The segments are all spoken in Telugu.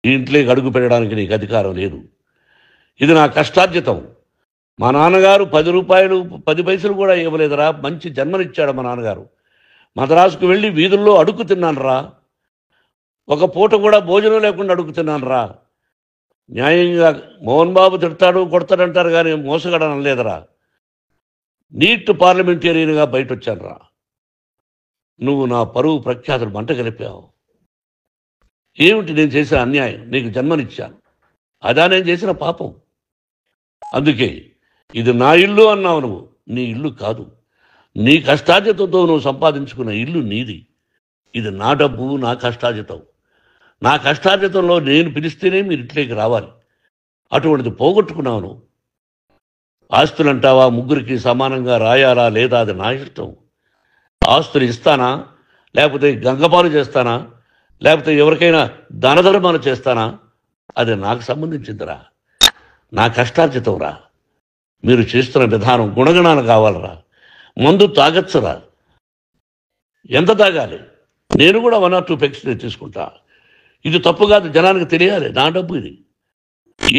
ఈ ఇంట్లోకి అడుగు పెట్టడానికి నీకు అధికారం లేదు. ఇది నా కష్టార్జితం. మా నాన్నగారు 10 రూపాయలు 10 పైసలు కూడా ఇవ్వలేదురా. మంచి జన్మనిచ్చాడు మా నాన్నగారు. మద్రాసుకు వెళ్ళి వీధుల్లో అడుగు తిన్నాను రా. ఒక పూట కూడా భోజనం లేకుండా అడుగు తిన్నాను రా. న్యాయంగా మోహన్ బాబు తిడతాడు కొడతాడంటారు కానీ మోసగడనం లేదురా. నీట్ పార్లమెంటేరియన్గా బయట వచ్చాను రా. నువ్వు నా పరువు ప్రఖ్యాతులు మంట కలిపావు. ఏమిటి నేను చేసిన అన్యాయం? నీకు జన్మనిచ్చాను, అదా నేను చేసిన పాపం. అందుకే ఇది నా ఇల్లు అన్నావు. నువ్వు నీ ఇల్లు కాదు. నీ కష్టార్జితంతో నువ్వు సంపాదించుకున్న ఇల్లు నీది. ఇది నా డబ్బు, నా కష్టార్జితం. నా కష్టార్జితంలో నేను పిలిస్తేనే మీరు ఇంట్లోకి రావాలి. అటువంటిది పోగొట్టుకున్నావు నువ్వు. ఆస్తులు అంటావా? ముగ్గురికి సమానంగా రాయాలా లేదా అది నా ఇష్టం. ఆస్తులు ఇస్తానా, లేకపోతే గంగపాలు చేస్తానా, లేకపోతే ఎవరికైనా దానధర్మాలు చేస్తానా, అది నాకు సంబంధించిందిరా. నా కష్టార్జితం రా. మీరు చేస్తున్న విధానం గుణగణాలు కావాలరా. మందు తాగచ్చురా. ఎంత తాగాలి? నేను కూడా 1 or 2 పెగ్స్ తీసుకుంటా. ఇది తప్పు కాదు, జనానికి తెలియాలి. నా డబ్బు ఇది.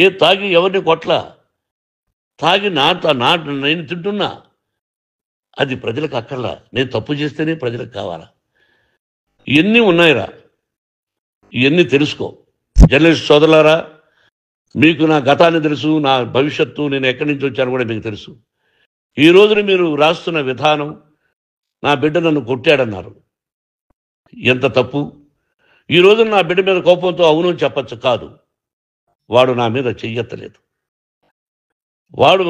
ఏ తాగి ఎవరిని కొట్లా, తాగి నేను తింటున్నా. అది ప్రజలకు అక్కర్లా. నేను తప్పు చేస్తేనే ప్రజలకు కావాలా. ఇవన్నీ ఉన్నాయిరా. ఇవన్నీ తెలుసుకో. జర్నలిస్ట్ సోదరులారా, మీకు నా గతాన్ని తెలుసు, నా భవిష్యత్తు, నేను ఎక్కడి నుంచి వచ్చాను కూడా మీకు తెలుసు. ఈ రోజున మీరు రాస్తున్న విధానం, నా బిడ్డ నన్ను కొట్టాడన్నారు. ఎంత తప్పు. ఈ రోజున నా బిడ్డ మీద కోపంతో అవును చెప్పచ్చు. కాదు, వాడు నా మీద చెయ్యెత్తలేదు.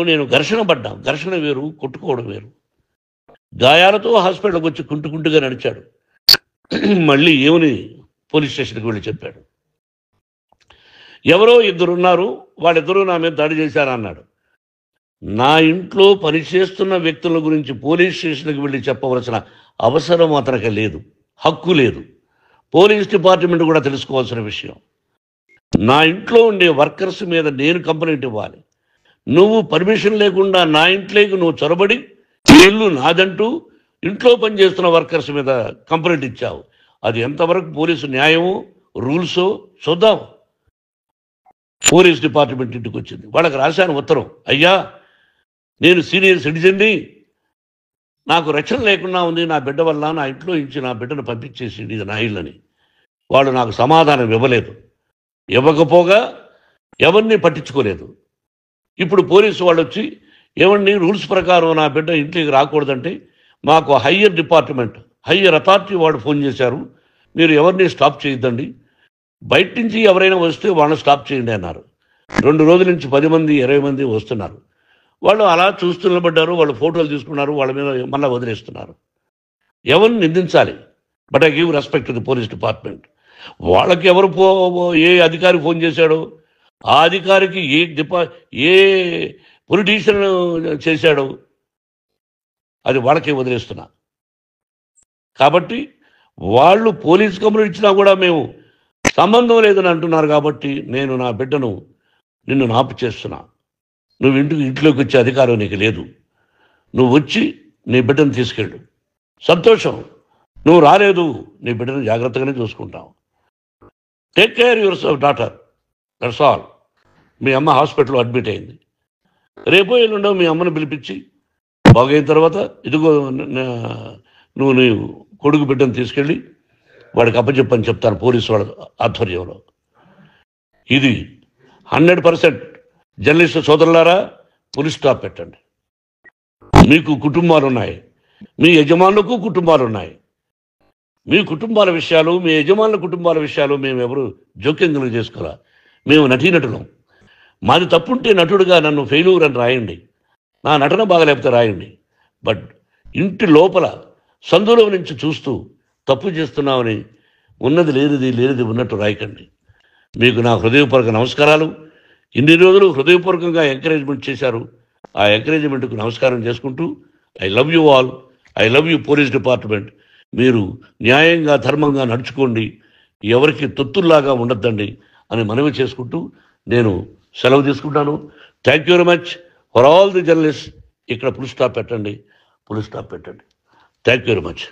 నేను ఘర్షణ పడ్డాం. ఘర్షణ వేరు, కొట్టుకోవడం వేరు. గాయాలతో హాస్పిటల్కి వచ్చి కుంటుకుంటుగా నడిచాడు. మళ్ళీ ఏమని పోలీస్ స్టేషన్కి వెళ్ళి చెప్పాడు. ఎవరో 2 ఉన్నారు, వాళ్ళిద్దరూ నా మీద దాడి చేశారన్నాడు. నా ఇంట్లో పనిచేస్తున్న వ్యక్తుల గురించి పోలీస్ స్టేషన్కి వెళ్ళి చెప్పవలసిన అవసరం అతనికి లేదు, హక్కు లేదు. పోలీస్ డిపార్ట్మెంట్ కూడా తెలుసుకోవాల్సిన విషయం. నా ఇంట్లో ఉండే వర్కర్స్ మీద నేను కంప్లైంట్ ఇవ్వాలి. నువ్వు పర్మిషన్ లేకుండా నా ఇంట్లోకి నువ్వు చొరబడి ఇల్లు నాదంటూ ఇంట్లో పనిచేస్తున్న వర్కర్స్ మీద కంప్లైంట్ ఇచ్చావు. అది ఎంతవరకు పోలీసు న్యాయమో రూల్సో చూద్దాం. పోలీస్ డిపార్ట్మెంట్ ఇంటికి వచ్చింది. వాళ్ళకి రాశాను ఉత్తరం. అయ్యా, నేను సీనియర్ సిటిజన్ని, నాకు రక్షణ లేకుండా ఉంది. నా బిడ్డ వల్ల నా ఇంట్లో నుంచి నా బిడ్డను పంపించేసి ఇది నా ఇల్లని. వాళ్ళు నాకు సమాధానం ఇవ్వలేదు. ఇవ్వకపోగా ఎవరిని పట్టించుకోలేదు. ఇప్పుడు పోలీసు వాళ్ళు వచ్చి ఏమండి రూల్స్ ప్రకారం నా బిడ్డ ఇంట్లోకి రాకూడదంటే మాకు హయ్యర్ డిపార్ట్మెంట్, హయ్యర్ అథారిటీ వాళ్ళు ఫోన్ చేశారు. మీరు ఎవరిని స్టాప్ చేయొద్దండి, బయట నుంచి ఎవరైనా వస్తే వాళ్ళని స్టాప్ చేయండి అన్నారు. 2 రోజుల నుంచి 10 మంది 20 మంది వస్తున్నారు. వాళ్ళు అలా చూస్తూ నిలబడ్డారు. వాళ్ళు ఫోటోలు తీసుకున్నారు, వాళ్ళ మీద మళ్ళీ వదిలేస్తున్నారు. ఎవరిని నిందించాలి? But I give respect to the police department. వాళ్ళకి ఎవరు ఏ అధికారి ఫోన్ చేశాడో, ఆ అధికారికి ఏ పొలిటీషియన్ చేశాడో అది వాళ్ళకే వదిలేస్తున్నా. కాబట్టి వాళ్ళు పోలీస్ కంప్లైంట్ ఇచ్చినా కూడా మేము సంబంధం లేదని అంటున్నారు. కాబట్టి నేను నా బిడ్డను నిన్ను నాపు చేస్తున్నా. నువ్వు ఇంట్లోకి వచ్చే అధికారం నీకు లేదు. నువ్వు వచ్చి నీ బిడ్డను తీసుకెళ్ళు. సంతోషం. నువ్వు రాలేదు, నీ బిడ్డను జాగ్రత్తగానే చూసుకుంటావు. Take care your daughter, that's all. మీ అమ్మ హాస్పిటల్లో అడ్మిట్ అయింది. రేపో ఎల్లుండో మీ అమ్మను పిలిపించి బాగైన తర్వాత ఇదిగో నువ్వు నీ కొడుకు బిడ్డను తీసుకెళ్ళి వాడికి అప్పచెప్పని చెప్తాను పోలీసు వాళ్ళ ఆధ్వర్యంలో. ఇది 100% జర్నలిస్ట్ సోదరులారా, పోలీస్ స్టాప్ పెట్టండి. మీకు కుటుంబాలు ఉన్నాయి, మీ యజమానులకు కుటుంబాలు ఉన్నాయి. మీ కుటుంబాల విషయాలు, మీ యజమానుల కుటుంబాల విషయాలు మేము ఎవరు జోక్యం చేసుకోవాలా. మేము నటీనటులం. మాది తప్పుంటే నటుడుగా నన్ను ఫెయిల్యూర్ అని రాయండి, నా నటన బాగలేకపోతే రాయండి. బట్ ఇంటి లోపల సందులో నుంచి చూస్తూ తప్పు చేస్తున్నామని ఉన్నది లేనిది ఉన్నట్టు రాయకండి. మీకు నా హృదయపూర్వక నమస్కారాలు. ఇన్ని రోజులు హృదయపూర్వకంగా ఎంకరేజ్మెంట్ చేశారు. ఆ ఎంకరేజ్మెంట్కు నమస్కారం చేసుకుంటూ I love you all. I love you police department. మీరు న్యాయంగా ధర్మంగా నడుచుకోండి, ఎవరికి తొత్తుల్లాగా ఉండొద్దండి అని మనవి చేసుకుంటూ నేను సెలవు తీసుకుంటాను. Thank you very much for all the journalist. ఇక్కడ ఫుల్ స్టాప్ పెట్టండి. Thank you very much.